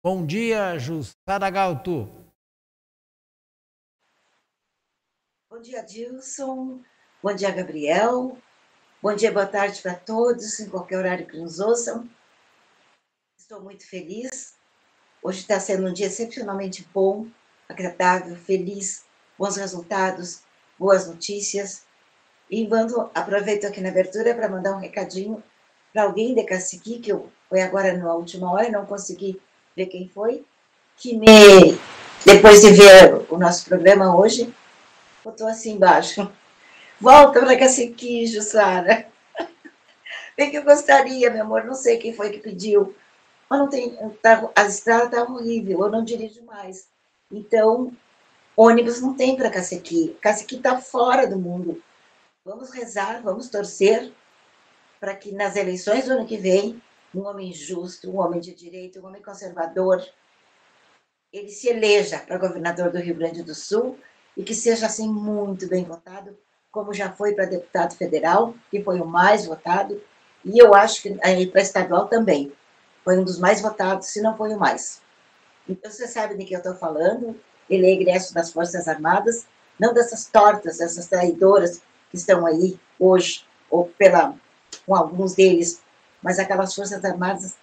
Bom dia, Jussara Galto. Bom dia, Dilson. Bom dia, Gabriel. Bom dia, boa tarde para todos, em qualquer horário que nos ouçam. Estou muito feliz. Hoje está sendo um dia excepcionalmente bom, agradável, feliz, bons resultados, boas notícias. E aproveito aqui na abertura para mandar um recadinho para alguém de Caciqui, que foi agora na última hora, não consegui ver quem foi, que depois de ver o nosso programa hoje, botou assim embaixo: volta para Caciqui, Jussara. Bem que eu gostaria, meu amor, não sei quem foi que pediu. Mas não tem, a estrada está horrível, eu não dirijo mais. Então, ônibus não tem para Caciqui. Caciqui está fora do mundo. Vamos rezar, vamos torcer para que nas eleições do ano que vem, um homem justo, um homem de direito, um homem conservador, ele se eleja para governador do Rio Grande do Sul e que seja assim muito bem votado, como já foi para deputado federal, que foi o mais votado, e eu acho que para estadual também. Foi um dos mais votados, se não foi o mais. Então, você sabe de que eu estou falando. Ele é egresso das Forças Armadas, não dessas tortas, dessas traidoras que estão aí hoje, ou com alguns deles, mas aquelas Forças Armadas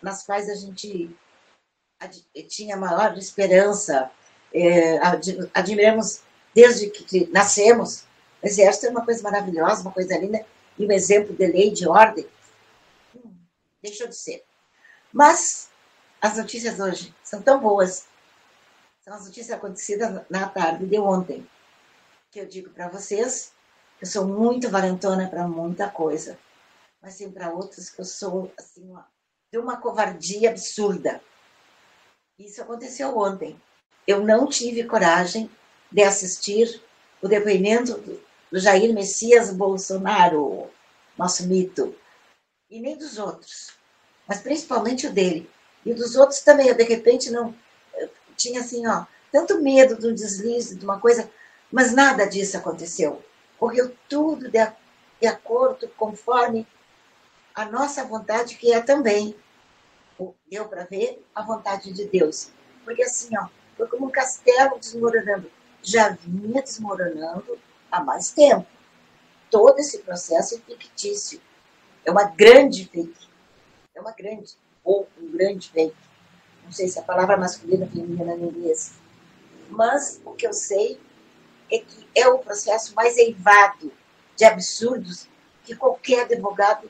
nas quais a gente tinha maior esperança, admiramos desde que nascemos. O Exército é uma coisa maravilhosa, uma coisa linda, e um exemplo de lei, de ordem. Deixou de ser. Mas as notícias hoje são tão boas. São as notícias acontecidas na tarde de ontem. Que eu digo para vocês, eu sou muito valentona para muita coisa. Mas tem para outras que eu sou assim, de uma covardia absurda. Isso aconteceu ontem. Eu não tive coragem de assistir o depoimento do Jair Messias Bolsonaro, nosso mito, e nem dos outros, mas principalmente o dele. E dos outros também, eu de repente não tinha assim, tanto medo de um deslize, de uma coisa, mas nada disso aconteceu. Correu tudo de acordo, conforme a nossa vontade, que é também, deu para ver, a vontade de Deus. Porque assim, foi como um castelo desmoronando. Já vinha desmoronando há mais tempo. Todo esse processo é fictício. É uma grande fake. É uma grande, ou um grande fake. Não sei se a palavra masculina ou feminina em inglês. Mas o que eu sei é que é o processo mais eivado de absurdos que qualquer advogado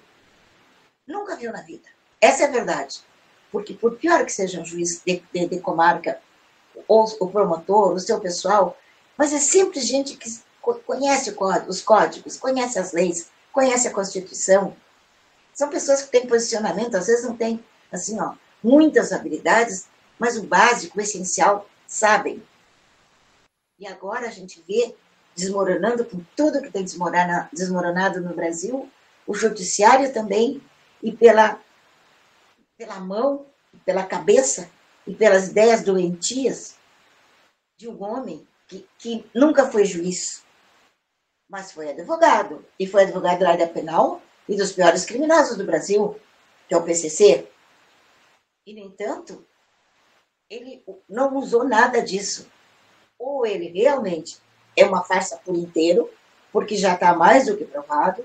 nunca viu na vida. Essa é a verdade. Porque por pior que seja um juiz de comarca, ou o promotor, o seu pessoal, mas é sempre gente que conhece os códigos, conhece as leis, conhece a Constituição. São pessoas que têm posicionamento, às vezes não têm, assim, muitas habilidades, mas o básico, o essencial, sabem. E agora a gente vê desmoronando com tudo que tem desmoronado no Brasil, o judiciário também, e pela mão, pela cabeça e pelas ideias doentias de um homem que nunca foi juiz, mas foi advogado. E foi advogado da área penal e dos piores criminosos do Brasil, que é o PCC. E, no entanto, ele não usou nada disso. Ou ele realmente é uma farsa por inteiro, porque já está mais do que provado.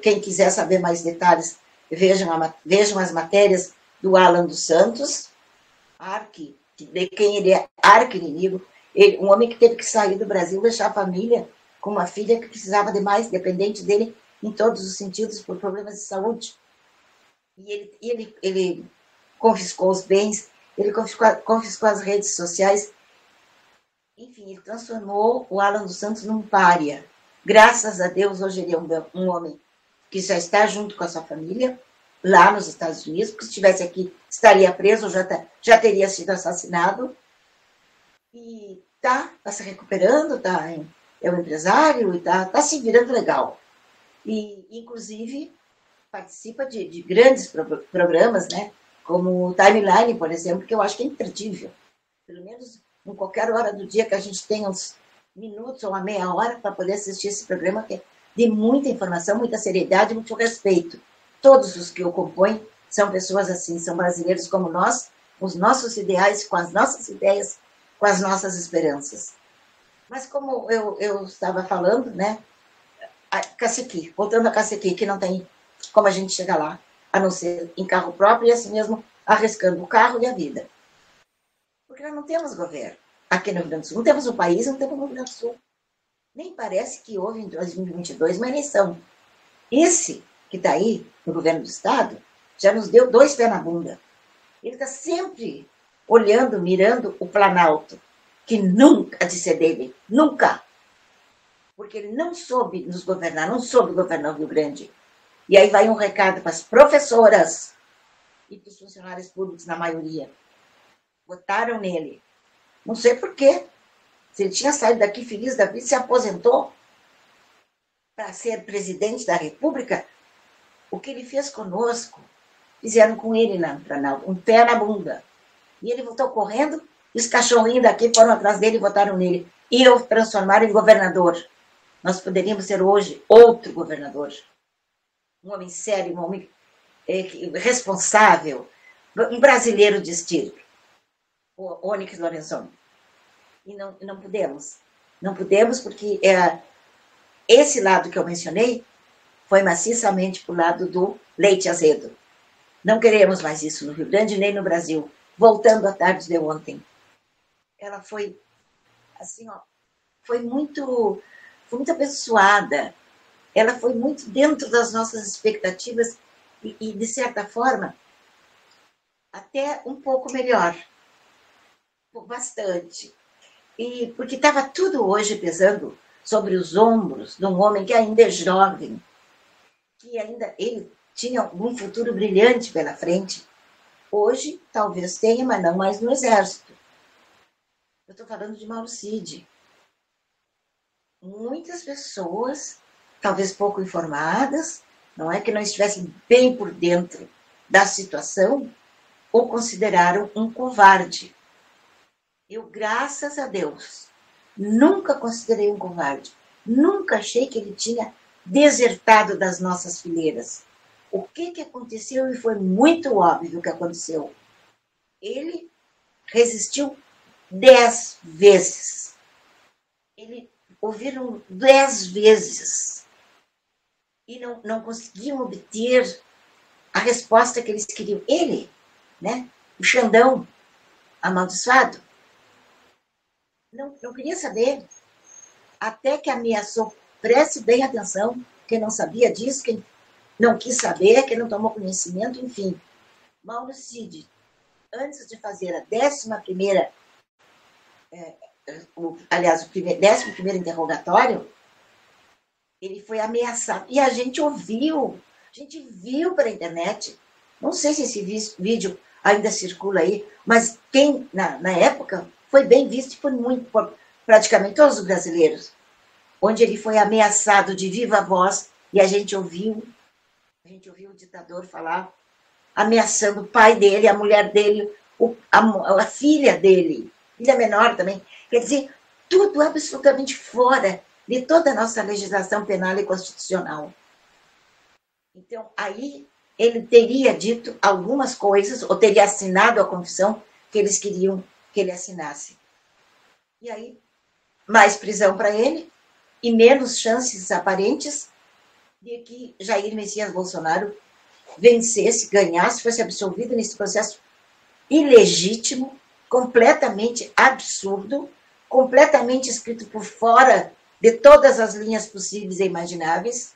Quem quiser saber mais detalhes, vejam as matérias do Alan dos Santos, de quem ele é arqui-inimigo, um homem que teve que sair do Brasil, deixar a família com uma filha que precisava de mais, dependente dele em todos os sentidos, por problemas de saúde. E ele confiscou os bens, ele confiscou as redes sociais. Enfim, ele transformou o Alan dos Santos num pária. Graças a Deus, hoje ele é um homem que já está junto com a sua família, lá nos Estados Unidos, porque se estivesse aqui, estaria preso, já teria sido assassinado. E tá se recuperando, é um empresário e tá se virando legal. E, inclusive, participa de grandes programas, né? Como o Timeline, por exemplo, que eu acho que é imperdível. Pelo menos em qualquer hora do dia que a gente tenha uns minutos ou uma meia hora para poder assistir esse programa, que é de muita informação, muita seriedade, muito respeito. Todos os que o compõem são pessoas assim, são brasileiros como nós, os nossos ideais, com as nossas ideias, com as nossas esperanças. Mas como eu estava falando, né, a Caciqui, voltando a Caciqui, que não tem como a gente chegar lá, a não ser em carro próprio e assim mesmo arriscando o carro e a vida. Porque nós não temos governo aqui no Rio Grande do Sul. Não temos um país, não temos no Rio Grande do Sul. Nem parece que houve em 2022 uma eleição. Esse que está aí, no governo do Estado, já nos deu 2 pés na bunda. Ele está sempre olhando, mirando o Planalto, que nunca disse dele, nunca. Porque ele não soube nos governar, não soube governar o Rio Grande. E aí vai um recado para as professoras e para os funcionários públicos, na maioria. Votaram nele. Não sei por quê. Se ele tinha saído daqui feliz da vida, se aposentou para ser presidente da República, o que ele fez conosco, fizeram com ele na Planalto, um pé na bunda. E ele voltou correndo, e os cachorrinhos daqui foram atrás dele e votaram nele. E o transformaram em governador. Nós poderíamos ser hoje outro governador. Um homem sério, um homem responsável, um brasileiro de estilo. O Onyx Lorenzoni. E não podemos. Não podemos porque esse lado que eu mencionei foi maciçamente para o lado do leite azedo. Não queremos mais isso no Rio Grande nem no Brasil. Voltando à tarde de ontem. Ela foi, assim, ó, foi muito abençoada. Ela foi muito dentro das nossas expectativas e de certa forma, até um pouco melhor. Bastante. E porque estava tudo hoje pesando sobre os ombros de um homem que ainda é jovem, que ainda ele tinha um futuro brilhante pela frente. Hoje, talvez tenha, mas não mais no Exército. Eu estou falando de Mauro Cid. Muitas pessoas, talvez pouco informadas, não é que não estivessem bem por dentro da situação, o consideraram um covarde. Eu, graças a Deus, nunca considerei um covarde. Nunca achei que ele tinha desertado das nossas fileiras. O que aconteceu, e foi muito óbvio o que aconteceu. Ele resistiu 10 vezes. Ele ouviram 10 vezes. E não conseguiam obter a resposta que eles queriam. Ele, né, o Xandão amaldiçoado, não queria saber. Até que ameaçou, preste bem atenção, quem não sabia disso, quem não quis saber, quem não tomou conhecimento, enfim. Mauro Cid, antes de fazer a 11ª, aliás, o 11º interrogatório, ele foi ameaçado. E a gente viu pela internet. Não sei se esse vídeo ainda circula aí, mas quem, na época, foi bem visto por praticamente todos os brasileiros, onde ele foi ameaçado de viva voz, e a gente ouviu o ditador falar, ameaçando o pai dele, a mulher dele, a filha dele, filha menor também. Quer dizer, tudo absolutamente fora de toda a nossa legislação penal e constitucional. Então, aí ele teria dito algumas coisas, ou teria assinado a confissão que eles queriam que ele assinasse. E aí, mais prisão para ele e menos chances aparentes de que Jair Messias Bolsonaro vencesse, ganhasse, fosse absolvido nesse processo ilegítimo, completamente absurdo, completamente escrito por fora de todas as linhas possíveis e imagináveis.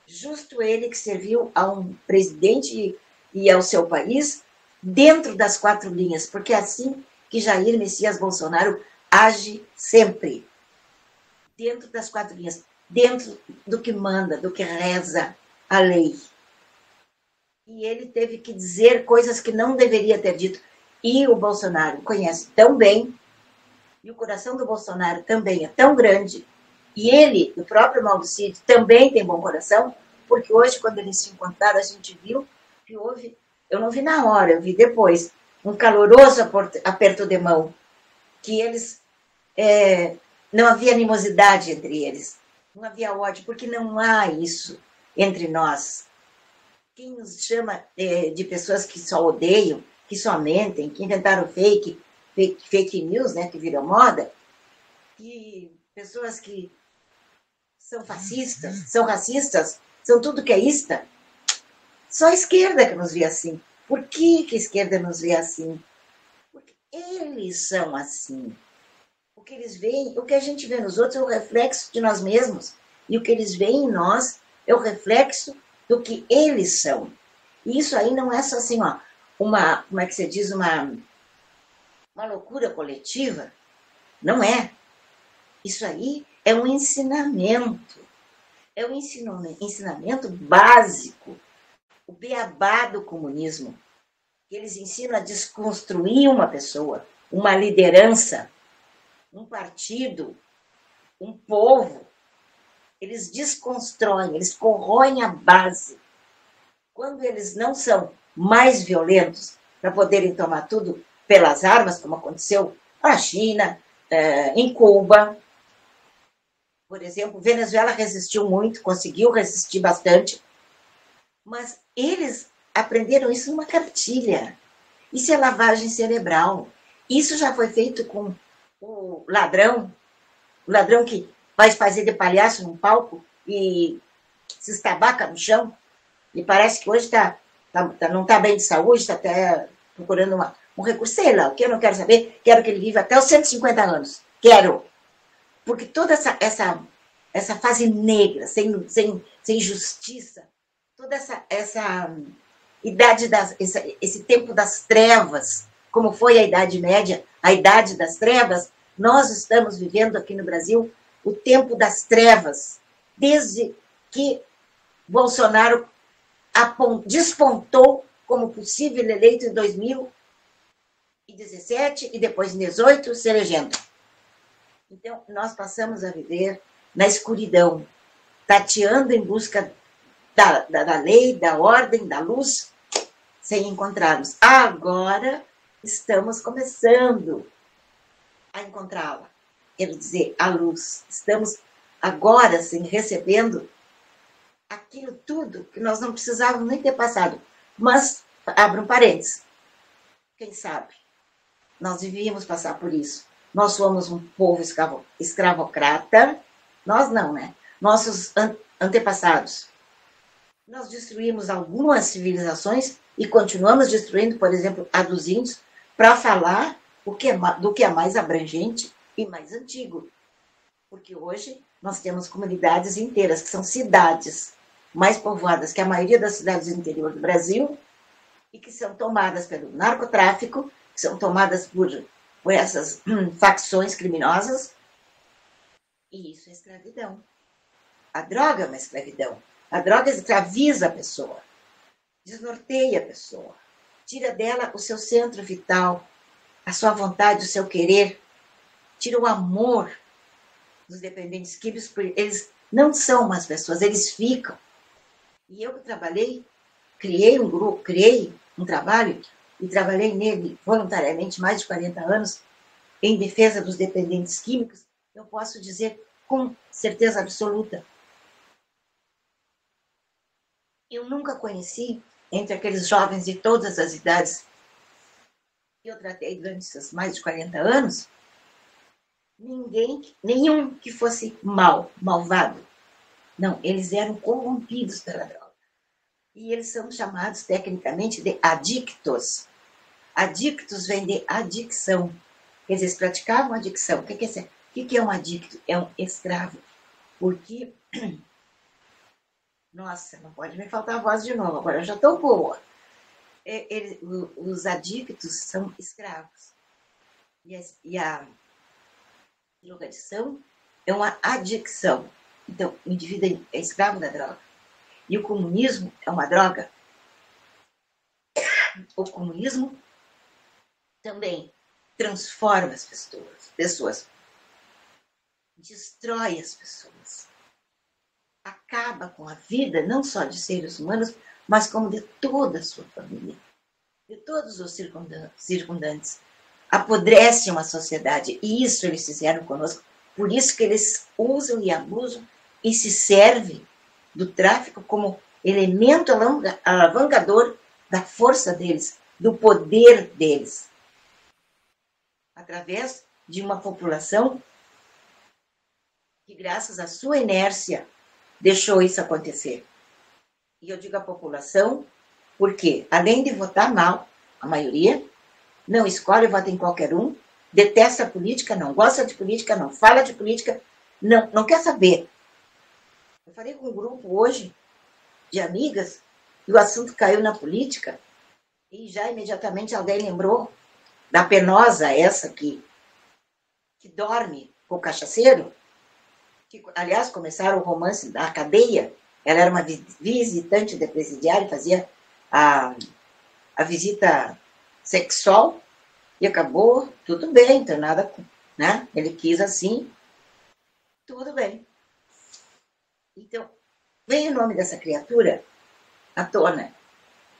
Justo ele que serviu a um presidente e ao seu país dentro das 4 linhas, porque é assim que Jair Messias Bolsonaro age sempre. Dentro das 4 linhas, dentro do que manda, do que reza a lei. E ele teve que dizer coisas que não deveria ter dito. E o Bolsonaro conhece tão bem, e o coração do Bolsonaro também é tão grande, e ele, o próprio Mauro Cid, também tem bom coração, porque hoje, quando eles se encontraram, a gente viu que houve, eu não vi na hora, eu vi depois, um caloroso aperto de mão, que eles, não havia animosidade entre eles, não havia ódio, porque não há isso entre nós. Quem nos chama de pessoas que só odeiam, que só mentem, que inventaram fake news, né, que virou moda, que pessoas que são fascistas, são racistas, são tudo que é ista. Só a esquerda que nos vê assim. Por que a esquerda nos vê assim? Porque eles são assim. O que eles veem, o que a gente vê nos outros é o reflexo de nós mesmos. E o que eles veem em nós é o reflexo do que eles são. E isso aí não é só assim, ó, como é que se diz, uma loucura coletiva. Não é. Isso aí é um ensinamento. É um ensinamento básico. O beabá do comunismo. Eles ensinam a desconstruir uma pessoa, uma liderança, um partido, um povo. Eles desconstroem, eles corroem a base. Quando eles não são mais violentos para poderem tomar tudo pelas armas, como aconteceu na China, em Cuba. Por exemplo, Venezuela resistiu muito, conseguiu resistir bastante, mas eles aprenderam isso numa cartilha. Isso é lavagem cerebral. Isso já foi feito com o ladrão que vai fazer de palhaço num palco e se estabaca no chão, e parece que hoje não está bem de saúde, está até procurando um recurso, sei lá, o que eu não quero saber, quero que ele viva até os 150 anos. Quero. Porque toda essa fase negra, sem justiça, toda essa idade esse tempo das trevas, como foi a Idade Média, a Idade das Trevas, nós estamos vivendo aqui no Brasil o tempo das trevas, desde que Bolsonaro despontou como possível eleito em 2017 e depois em 2018 se elegendo. Então, nós passamos a viver na escuridão, tateando em busca da lei, da ordem, da luz, sem encontrarmos. Agora estamos começando a encontrá-la. Quero dizer, a luz. Estamos agora, sim, recebendo aquilo tudo que nós não precisávamos nem ter passado. Mas, abra um parênteses, quem sabe, nós devíamos passar por isso. Nós somos um povo escravocrata, nós não, né? Nossos antepassados. Nós destruímos algumas civilizações e continuamos destruindo, por exemplo, a dos índios, para falar do que é mais abrangente e mais antigo. Porque hoje nós temos comunidades inteiras, que são cidades mais povoadas que a maioria das cidades do interior do Brasil, e que são tomadas pelo narcotráfico, que são tomadas por essas facções criminosas. E isso é escravidão. A droga é uma escravidão. A droga escraviza a pessoa, desnorteia a pessoa, tira dela o seu centro vital, a sua vontade, o seu querer, tira o amor dos dependentes químicos, porque eles não são umas pessoas, eles ficam. E eu que trabalhei, criei um grupo, criei um trabalho e trabalhei nele voluntariamente mais de 40 anos em defesa dos dependentes químicos, eu posso dizer com certeza absoluta. Eu nunca conheci, entre aqueles jovens de todas as idades que eu tratei durante esses mais de 40 anos, nenhum que fosse malvado. Não, eles eram corrompidos pela droga. E eles são chamados tecnicamente de adictos. Adictos vem de adicção. Quer dizer, eles praticavam adicção. O que é um adicto? É um escravo. Porque, nossa, não pode me faltar a voz de novo, agora eu já estou boa. Os adictos são escravos. E a drogadição é uma adicção. Então, o indivíduo é escravo da droga. E o comunismo é uma droga. O comunismo também transforma as pessoas, destrói as pessoas, acaba com a vida não só de seres humanos, mas como de toda a sua família, de todos os circundantes. Apodrece uma sociedade, e isso eles fizeram conosco. Por isso que eles usam e abusam e se servem do tráfico como elemento alavancador da força deles, do poder deles, através de uma população que, graças à sua inércia, deixou isso acontecer. E eu digo a população porque, além de votar mal, a maioria não escolhe, vota em qualquer um, detesta a política, não gosta de política, não fala de política, não quer saber. Eu falei com um grupo hoje de amigas e o assunto caiu na política e já imediatamente alguém lembrou da Penosa, essa que dorme com o cachaceiro, que, aliás, começaram o romance da cadeia. Ela era uma visitante de presidiário, fazia a visita sexual e acabou tudo bem, então nada, né? Ele quis assim, tudo bem. Então, veio o nome dessa criatura à tona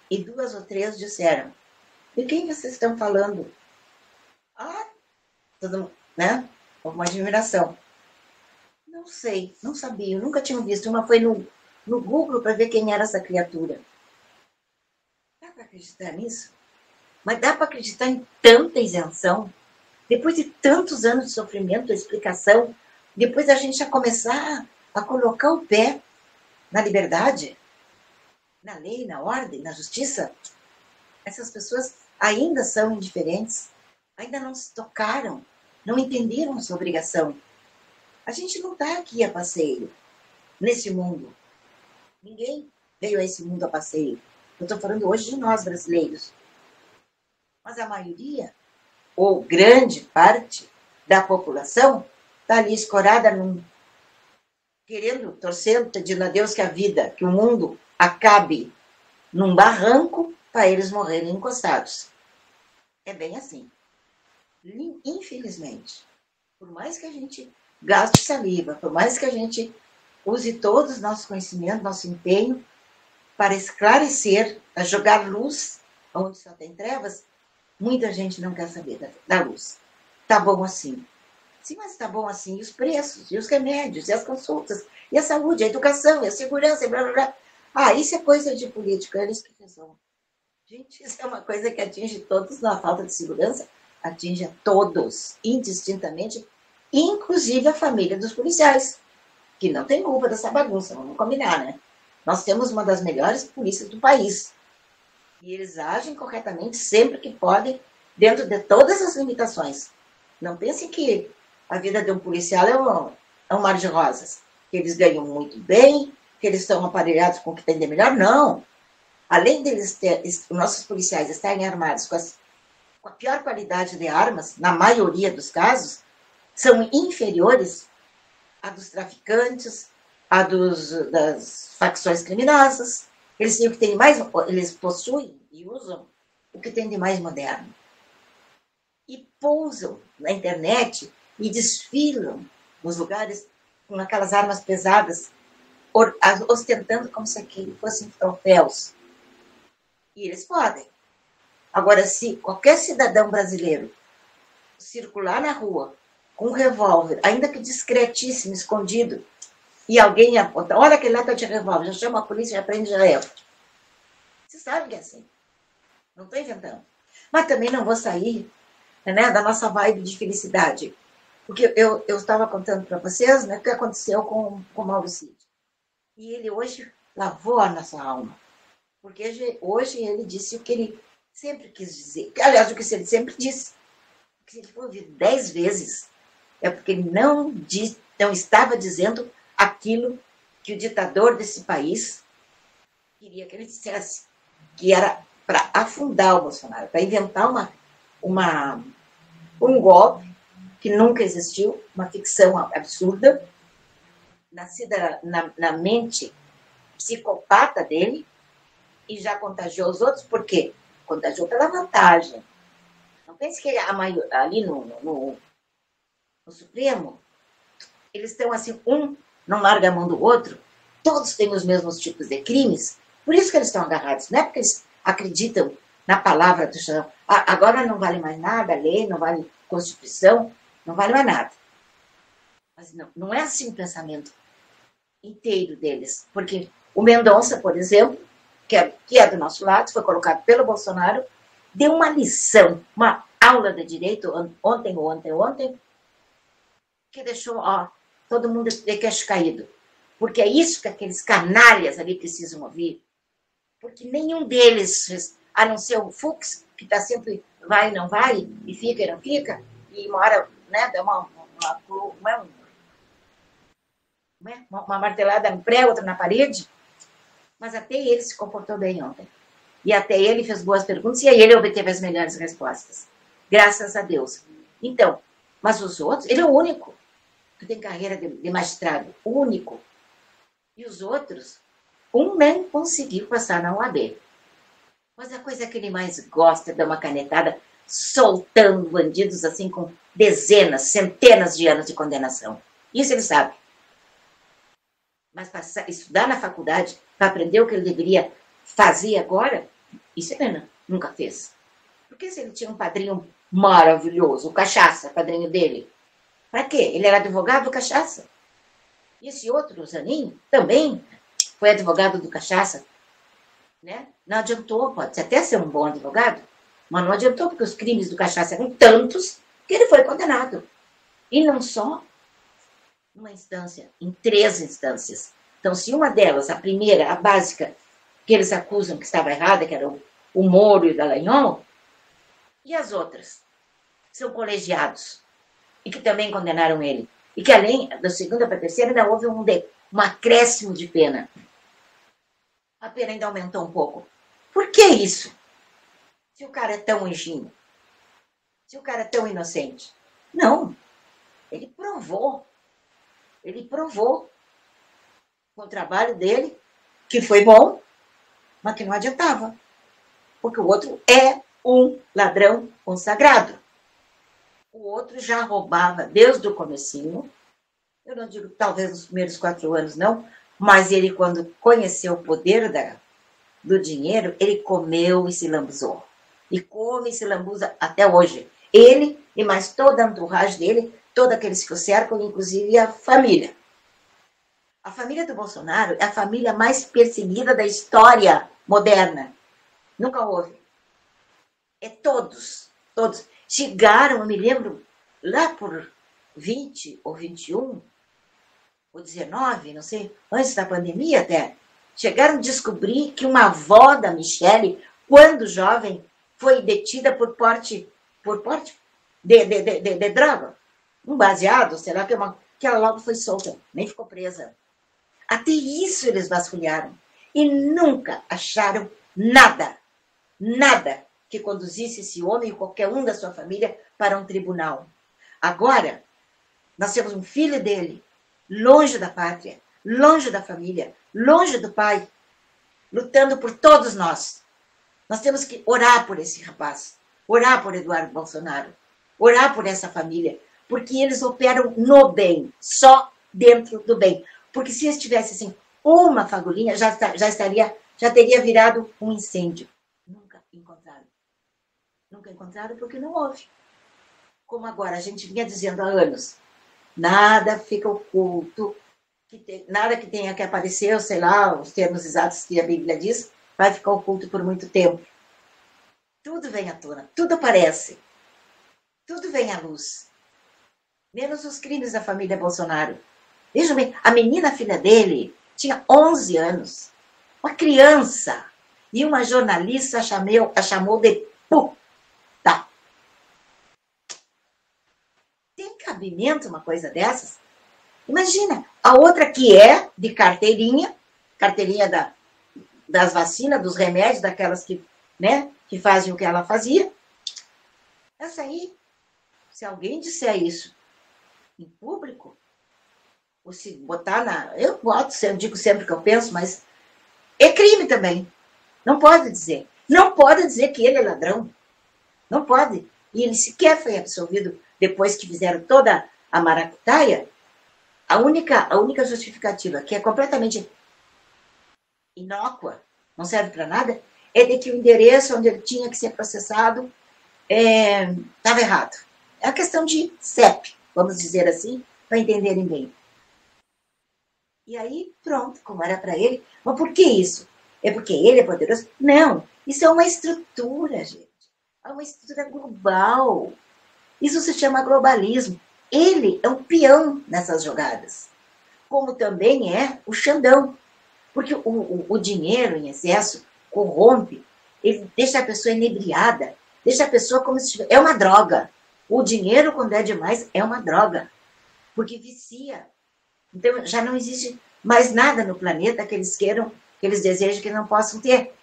e 2 ou 3 disseram: de quem vocês estão falando? Ah, tudo, né? Uma admiração. Não sei, não sabia, eu nunca tinha visto. Uma foi no Google para ver quem era essa criatura. Dá para acreditar nisso? Mas dá para acreditar em tanta isenção? Depois de tantos anos de sofrimento, explicação, depois a gente já começar a colocar o pé na liberdade, na lei, na ordem, na justiça. Essas pessoas ainda são indiferentes, ainda não se tocaram, não entenderam a sua obrigação. A gente não está aqui a passeio, nesse mundo. Ninguém veio a esse mundo a passeio. Eu estou falando hoje de nós, brasileiros. Mas a maioria, ou grande parte da população, está ali escorada, querendo, torcendo, pedindo a Deus que a vida, que o mundo acabe num barranco para eles morrerem encostados. É bem assim. Infelizmente, por mais que a gente gaste saliva, por mais que a gente use todos os nossos conhecimentos, nosso empenho para esclarecer, para jogar luz onde só tem trevas, muita gente não quer saber da luz. Tá bom assim. Sim, mas tá bom assim. E os preços, e os remédios, e as consultas, e a saúde, a educação, e a segurança, e blá, blá, blá. Ah, isso é coisa de político, eles que resolvem. Gente, isso é uma coisa que atinge todos, na falta de segurança, atinge a todos, indistintamente, inclusive a família dos policiais, que não tem culpa dessa bagunça, vamos combinar, né? Nós temos uma das melhores polícias do país. E eles agem corretamente sempre que podem, dentro de todas as limitações. Não pensem que a vida de um policial é um mar de rosas, que eles ganham muito bem, que eles estão aparelhados com o que tem de melhor. Não. Além deles nossos policiais estarem armados com a pior qualidade de armas, na maioria dos casos, são inferiores à dos traficantes, à das facções criminosas. Eles têm o que tem mais, eles possuem e usam o que tem de mais moderno. E pousam na internet e desfilam nos lugares com aquelas armas pesadas, ostentando como se aquilo fossem troféus. E eles podem. Agora, se qualquer cidadão brasileiro circular na rua com um revólver, ainda que discretíssimo, escondido, e alguém aponta, olha aquele lá está de revólver, já chama a polícia, já prende, já leva. Você sabe que é assim. Não estou inventando. Mas também não vou sair, né, da nossa vibe de felicidade. Porque eu estava contando para vocês, né, o que aconteceu com o Mauro Cid. E ele hoje lavou a nossa alma. Porque hoje ele disse o que ele sempre quis dizer. Aliás, o que ele sempre disse. Se ele for ouvir 10 vezes, é porque ele não estava dizendo aquilo que o ditador desse país queria que ele dissesse. Que era para afundar o Bolsonaro, para inventar um golpe que nunca existiu, uma ficção absurda, nascida na mente psicopata dele, e já contagiou os outros, por quê? Contagiou pela vantagem. Não pense que ali no Supremo, eles estão assim, um não larga a mão do outro, todos têm os mesmos tipos de crimes, por isso que eles estão agarrados, não é porque eles acreditam na palavra do chão. Agora não vale mais nada, a lei, não vale Constituição, não vale mais nada. Mas não é assim o pensamento inteiro deles, porque o Mendonça, por exemplo, que é do nosso lado, foi colocado pelo Bolsonaro, deu uma lição, uma aula de direito ontem ou anteontem, que deixou todo mundo de queixo caído. Porque é isso que aqueles canalhas ali precisam ouvir. Porque nenhum deles, a não ser o Fux, que está sempre vai e não vai, e fica e não fica, e uma hora, né, dá uma martelada no pré, outra na parede, mas até ele se comportou bem ontem. E até ele fez boas perguntas, e aí ele obteve as melhores respostas. Graças a Deus. Então, mas os outros, ele é o único que tem carreira de magistrado, o único. E os outros, um nem conseguiu passar na UAB. Mas a coisa que ele mais gosta é dar uma canetada soltando bandidos assim com dezenas, centenas de anos de condenação. Isso ele sabe. Mas estudar na faculdade para aprender o que ele deveria fazer agora, isso ele nunca fez. Porque se ele tinha um padrinho maravilhoso, o Cachaça, padrinho dele, para quê? Ele era advogado do Cachaça. E esse outro, o Zanin, também foi advogado do Cachaça. Né? Não adiantou, pode até ser um bom advogado, mas não adiantou porque os crimes do Cachaça eram tantos que ele foi condenado. E não só uma instância, em 3 instâncias. Então, se uma delas, a primeira, a básica, que eles acusam que estava errada, que era o Moro e o Dallagnol, e as outras são colegiados e que também condenaram ele. E que além da segunda para a terceira ainda houve um acréscimo de pena. A pena ainda aumentou um pouco. Por que isso? Se o cara é tão anjinho, se o cara é tão inocente. Não. Ele provou com o trabalho dele, que foi bom, mas que não adiantava. Porque o outro é um ladrão consagrado. O outro já roubava desde o comecinho. Eu não digo talvez nos primeiros 4 anos, não, mas ele, quando conheceu o poder do dinheiro, ele comeu e se lambuzou. E come e se lambuza até hoje. Ele e mais toda a entourage dele, todos aqueles que o cercam, inclusive a família. A família do Bolsonaro é a família mais perseguida da história moderna. Nunca houve. É todos. Chegaram, eu me lembro, lá por 20 ou 21, ou 19, não sei, antes da pandemia até, chegaram a descobrir que uma avó da Michele, quando jovem, foi detida por porte de droga. Um baseado, será que ela logo foi solta, nem ficou presa. Até isso eles vasculharam. E nunca acharam nada que conduzisse esse homem ou qualquer um da sua família para um tribunal. Agora, nós temos um filho dele, longe da pátria, longe da família, longe do pai, lutando por todos nós. Nós temos que orar por esse rapaz, orar por Eduardo Bolsonaro, orar por essa família, porque eles operam no bem, só dentro do bem. Porque se estivesse assim, uma fagulhinha, já teria virado um incêndio. Nunca encontraram. Nunca encontraram porque não houve. Como agora, a gente vinha dizendo há anos, nada fica oculto, nada que tenha que aparecer, sei lá, os termos exatos que a Bíblia diz, vai ficar oculto por muito tempo. Tudo vem à tona, tudo aparece, tudo vem à luz. Menos os crimes da família Bolsonaro. Vejam bem, a menina filha dele tinha 11 anos, uma criança, e uma jornalista a chamou de puta. Tem cabimento uma coisa dessas? Imagina, a outra que é de carteirinha das vacinas, dos remédios, daquelas que fazem o que ela fazia. Essa aí, se alguém disser isso em público, ou se botar eu digo sempre o que eu penso, mas é crime também. Não pode dizer. Não pode dizer que ele é ladrão. Não pode. E ele sequer foi absolvido depois que fizeram toda a maracutaia. A única justificativa, que é completamente inócua, não serve para nada, é de que o endereço onde ele tinha que ser processado estava errado. É uma questão de CEP, vamos dizer assim, para entenderem bem. E aí, pronto, como era para ele. Mas por que isso? É porque ele é poderoso? Não, isso é uma estrutura, gente. Há uma estrutura global. Isso se chama globalismo. Ele é um peão nessas jogadas, como também é o Xandão. Porque o dinheiro em excesso corrompe, ele deixa a pessoa inebriada, deixa a pessoa como se tivesse... É uma droga. O dinheiro, quando é demais, é uma droga, porque vicia. Então, já não existe mais nada no planeta que eles queiram, que eles desejam que não possam ter.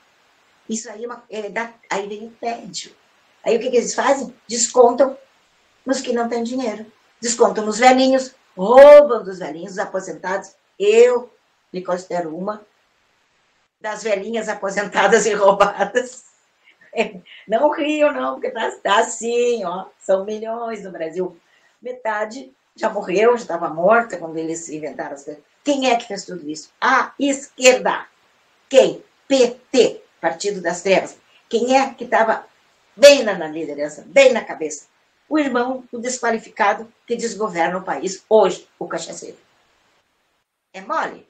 Isso aí, aí vem o tédio. Aí o que eles fazem? Descontam nos que não têm dinheiro. Descontam nos velhinhos, roubam dos velhinhos, dos aposentados. Eu me considero uma das velhinhas aposentadas e roubadas. Não rio, não, porque tá assim, ó. São milhões no Brasil. Metade já morreu, já estava morta quando eles inventaram as coisas. Quem é que fez tudo isso? A esquerda. Quem? PT, Partido das Trevas. Quem é que estava bem na liderança, bem na cabeça? O irmão do desqualificado que desgoverna o país hoje, o cachaceiro. É mole?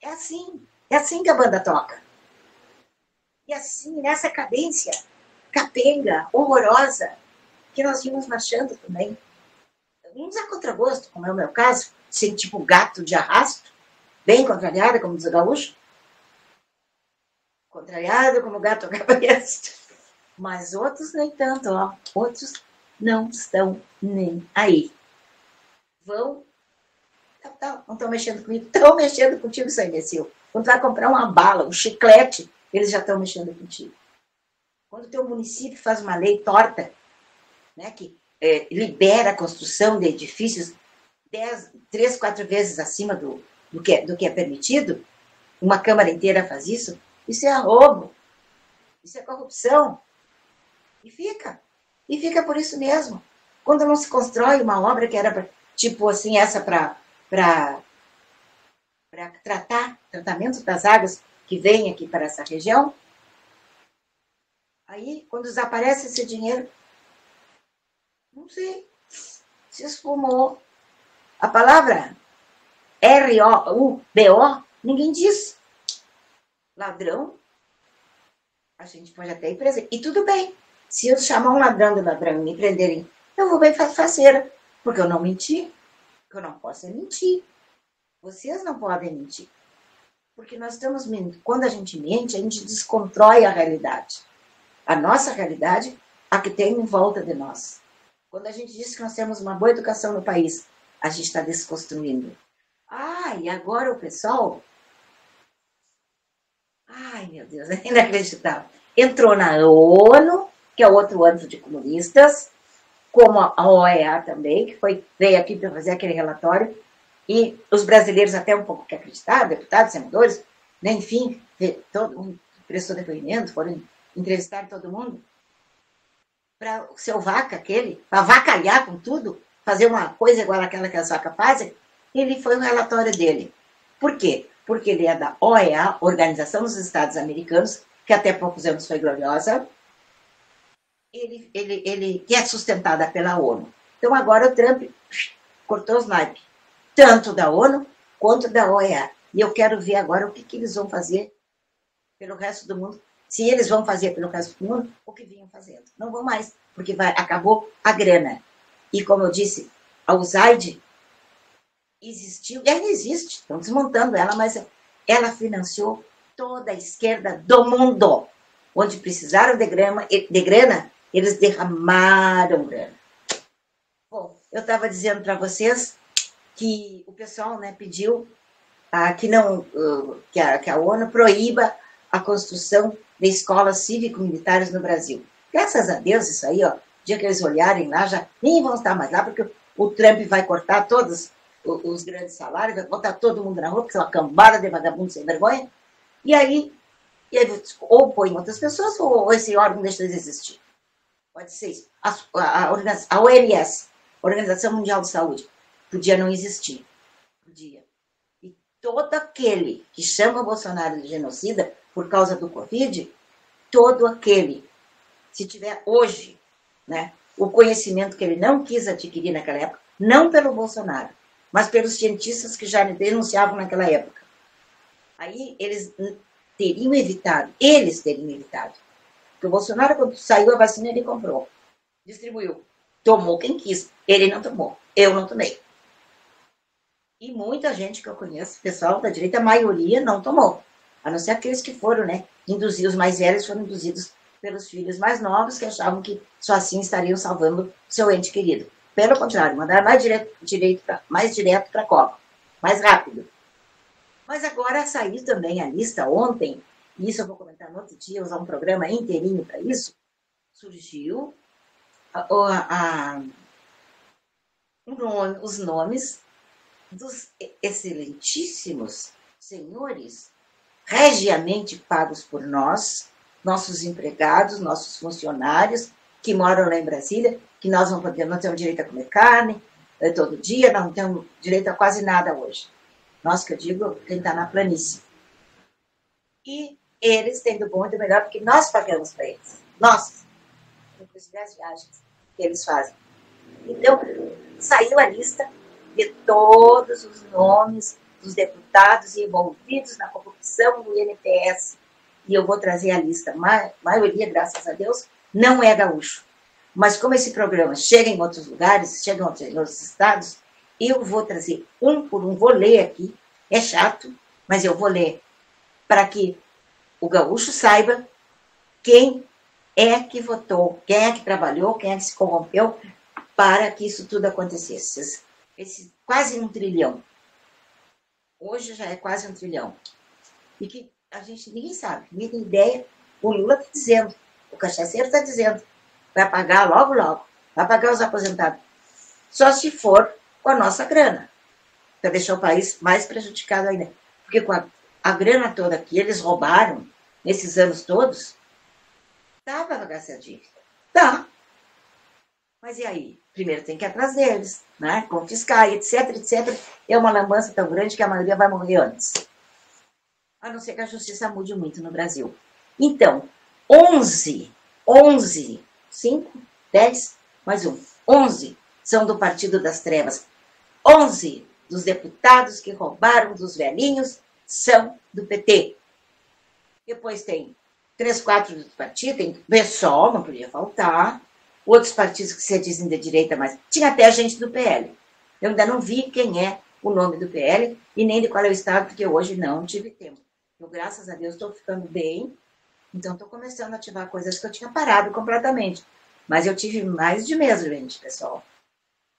É assim que a banda toca. E assim, nessa cadência capenga, horrorosa, que nós vimos marchando também. Uns a contragosto, como é o meu caso, sem tipo gato de arrasto, bem contrariada, como diz o gaúcho. Contrariado como gato cabresto. Mas outros nem tanto, ó. Outros não estão nem aí. Vão... Não estão mexendo comigo. Estão mexendo contigo, seu imbecil. Quando tu vai comprar uma bala, um chiclete, eles já estão mexendo contigo. Quando o teu município faz uma lei torta, né, que libera a construção de edifícios 3, 4 vezes acima do que é permitido, uma Câmara inteira faz isso, isso é roubo, isso é corrupção. E fica por isso mesmo. Quando não se constrói uma obra que era, tipo assim, essa para tratamento das águas que vem aqui para essa região, aí, quando desaparece esse dinheiro, não sei, se esfumou. A palavra R-O-U-B-O, ninguém diz. Ladrão, a gente pode até ir preso. E tudo bem, se eu chamar um ladrão de ladrão e me prenderem, eu vou bem faceira, porque eu não menti, porque eu não posso mentir. Vocês não podem mentir. Porque nós estamos mentindo. Quando a gente mente, a gente desconstrói a realidade. A nossa realidade, a que tem em volta de nós. Quando a gente diz que nós temos uma boa educação no país, a gente está desconstruindo. E agora o pessoal... Ai, meu Deus, é inacreditável. Entrou na ONU, que é outro âmbito de comunistas, como a OEA também, que veio aqui para fazer aquele relatório, e os brasileiros até um pouco que acreditaram, deputados, senadores, né, enfim, todo mundo prestou depoimento, foram entrevistar todo mundo, para o seu vaca aquele, para avacalhar com tudo, fazer uma coisa igual àquela que as vacas fazem, ele foi o relatório dele. Por quê? Porque ele é da OEA, Organização dos Estados Americanos, que até poucos anos foi gloriosa, ele que é sustentada pela ONU. Então agora o Trump cortou os naipes, tanto da ONU quanto da OEA. E eu quero ver agora o que eles vão fazer pelo resto do mundo. Se eles vão fazer pelo resto do mundo, o que vinham fazendo. Não vão mais, porque acabou a grana. E como eu disse, a USAID existiu, e ainda existe, estão desmontando ela, mas ela financiou toda a esquerda do mundo. Onde precisaram de grana, eles derramaram grana. Bom, eu estava dizendo para vocês que o pessoal, né, pediu que a ONU proíba a construção de escolas cívico-militares no Brasil. Graças a Deus, isso aí, ó, o dia que eles olharem lá, já nem vão estar mais lá, porque o Trump vai cortar todos os grandes salários, vai botar todo mundo na rua, porque é uma cambada de vagabundo sem vergonha, e aí ou põe outras pessoas, ou esse órgão deixa de existir. Pode ser isso. A OMS, Organização Mundial de Saúde, podia não existir. Podia. E todo aquele que chama o Bolsonaro de genocida por causa do Covid, todo aquele, se tiver hoje, né, o conhecimento que ele não quis adquirir naquela época, não pelo Bolsonaro, mas pelos cientistas que já denunciavam naquela época. Aí eles teriam evitado Porque o Bolsonaro, quando saiu a vacina, ele comprou, distribuiu. Tomou quem quis. Ele não tomou. Eu não tomei. E muita gente que eu conheço, pessoal da direita, a maioria não tomou. A não ser aqueles que foram, né? Induzidos, os mais velhos foram induzidos pelos filhos mais novos, que achavam que só assim estariam salvando seu ente querido. Pelo contrário, mandaram mais direto para a Copa. Mais rápido. Mas agora saiu também a lista ontem, e isso eu vou comentar no outro dia, usar um programa inteirinho para isso, surgiu os nomes dos excelentíssimos senhores regiamente pagos por nós, nossos empregados, nossos funcionários, que moram lá em Brasília, que nós não temos direito a comer carne todo dia, não temos direito a quase nada hoje. Nós, que eu digo, quem está na planície. E eles têm do bom e do melhor, porque nós pagamos para eles. Nós. Inclusive as viagens que eles fazem. Então, saiu a lista de todos os nomes dos deputados envolvidos na corrupção do INPS. E eu vou trazer a lista. A maioria, graças a Deus, não é gaúcho. Mas como esse programa chega em outros lugares, chega em outros estados, eu vou trazer um por um, vou ler aqui. É chato, mas eu vou ler para que o gaúcho saiba quem é que votou, quem é que trabalhou, quem é que se corrompeu para que isso tudo acontecesse. Esse quase 1 trilhão. Hoje já é quase 1 trilhão. E que a gente ninguém sabe, ninguém tem ideia. O Lula está dizendo, o cachaceiro está dizendo, vai pagar logo, logo, vai pagar os aposentados. Só se for com a nossa grana, para deixar o país mais prejudicado ainda. Porque com a grana toda que eles roubaram nesses anos todos, dá para pagar essa dívida. Dá. Mas e aí? Primeiro tem que ir atrás deles, né? Confiscar, etc, etc. É uma lambança tão grande que a maioria vai morrer antes. A não ser que a justiça mude muito no Brasil. Então, 11, 5, 10, mais um. 11 são do Partido das Trevas. 11 dos deputados que roubaram dos velhinhos são do PT. Depois tem 3, 4 do partido, tem PSOL, não podia faltar. Outros partidos que se dizem de direita, mas tinha até a gente do PL. Eu ainda não vi quem é o nome do PL e nem de qual é o estado, porque hoje não tive tempo. Eu, graças a Deus, estou ficando bem, então estou começando a ativar coisas que eu tinha parado completamente. Mas eu tive mais de mês, gente, pessoal.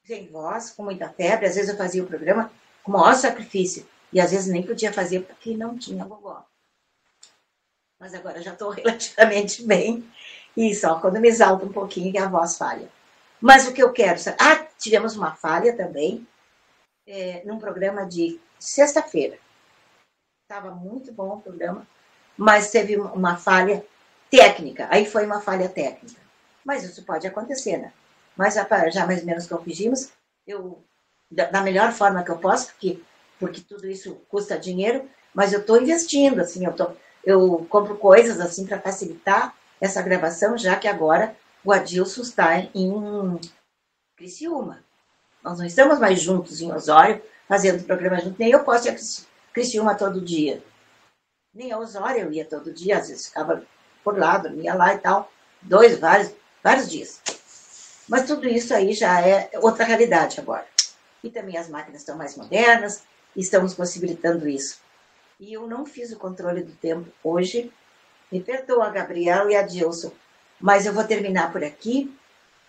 Sem voz, com muita febre, às vezes eu fazia o programa com o maior sacrifício, e às vezes nem podia fazer porque não tinha gogó. Mas agora já estou relativamente bem, e só quando me exalta um pouquinho que a voz falha. Mas o que eu quero... tivemos uma falha também, num programa de sexta-feira. Estava muito bom o programa, mas teve uma falha técnica. Aí foi uma falha técnica. Mas isso pode acontecer, né? Mas já mais ou menos corrigimos. Eu, da melhor forma que eu posso, porque tudo isso custa dinheiro, mas eu estou investindo, assim, eu compro coisas assim para facilitar essa gravação, já que agora o Adilson está em Criciúma. Nós não estamos mais juntos em Osório, fazendo programa junto, nem eu posso ir a Criciúma todo dia. Nem a Osório eu ia todo dia, às vezes ficava por lá, dormia lá e tal, vários dias. Mas tudo isso aí já é outra realidade agora. E também as máquinas estão mais modernas, e estamos possibilitando isso. E eu não fiz o controle do tempo hoje. Me perdoa, Gabriel e Adilson, mas eu vou terminar por aqui,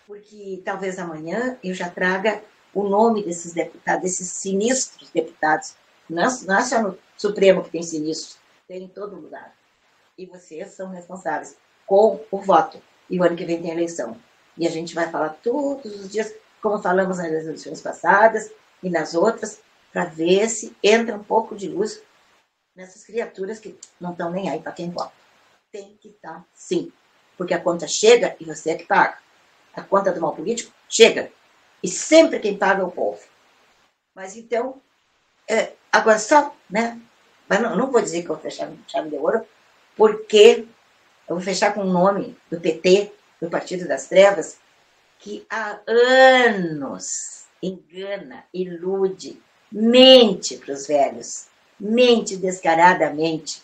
porque talvez amanhã eu já traga o nome desses deputados, desses sinistros deputados. Não é só no Supremo que tem sinistros, tem em todo lugar. E vocês são responsáveis com o voto. E o ano que vem tem eleição. E a gente vai falar todos os dias, como falamos nas eleições passadas e nas outras, para ver se entra um pouco de luz nessas criaturas que não estão nem aí para quem vota. Tem que estar, sim. Porque a conta chega e você é que paga. A conta do mal político chega. E sempre quem paga é o povo. Mas então, agora só, né? Mas não vou dizer que eu vou fechar com chave de ouro, porque eu vou fechar com o nome do PT, do Partido das Trevas, que há anos engana, ilude, mente para os velhos. Mente descaradamente.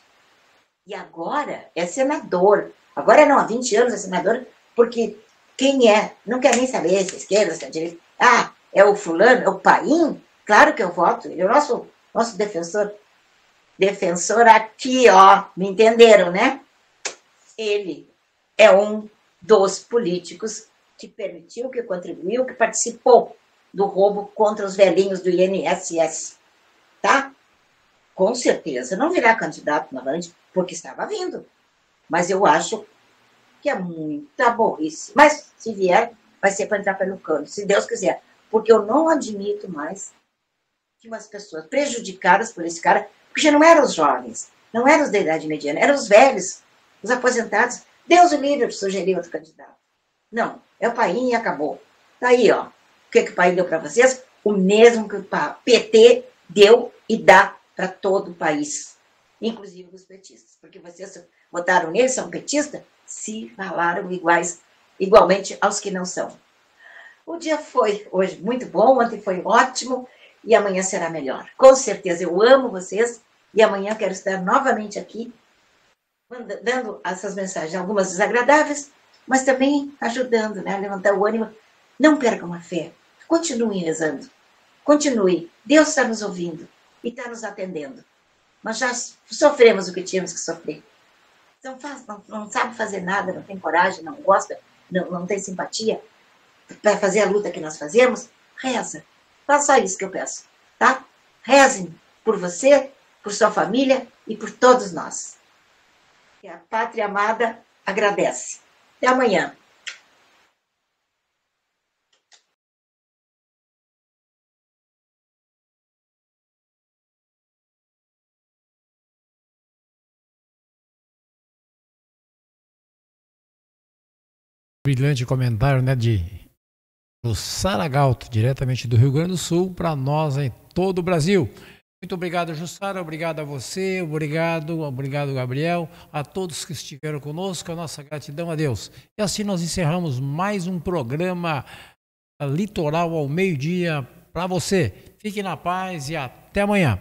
E agora é senador. Agora não, há 20 anos é senador, porque quem é? Não quer nem saber se é esquerda, se é direita. Ah, é o fulano, é o Paim? Claro que eu voto. Ele é o nosso defensor. Defensor aqui, ó. Me entenderam, né? Ele é um dos políticos que permitiu, que contribuiu, que participou do roubo contra os velhinhos do INSS. Tá? Com certeza não virá candidato novamente, porque estava vindo. Mas eu acho que é muita burrice. Mas se vier, vai ser para entrar pelo cano, se Deus quiser. Porque eu não admito mais que umas pessoas prejudicadas por esse cara, porque já não eram os jovens, não eram os da idade mediana, eram os velhos, os aposentados. Deus o livre de sugerir outro candidato. Não, é o Paim e acabou. Tá aí, ó. O que o Paim deu para vocês? O mesmo que o PT deu e dá para todo o país, inclusive os petistas. Porque vocês votaram nele, são petistas, se falaram igualmente aos que não são. O dia foi hoje muito bom, ontem foi ótimo e amanhã será melhor. Com certeza, eu amo vocês e amanhã quero estar novamente aqui, dando essas mensagens, algumas desagradáveis, mas também ajudando, né, a levantar o ânimo. Não percam a fé, continuem rezando, continue. Deus está nos ouvindo e está nos atendendo. Mas já sofremos o que tínhamos que sofrer. Não sabe fazer nada, não tem coragem, não gosta, não tem simpatia para fazer a luta que nós fazemos, reza. Faça isso que eu peço, tá? Rezem por você, por sua família e por todos nós. E a pátria amada agradece. Até amanhã. Brilhante comentário, né, do Saragalto, diretamente do Rio Grande do Sul, para nós em todo o Brasil. Muito obrigado, Jussara, obrigado a você, obrigado, Gabriel, a todos que estiveram conosco, a nossa gratidão a Deus. E assim nós encerramos mais um programa Litoral ao meio-dia para você. Fique na paz e até amanhã.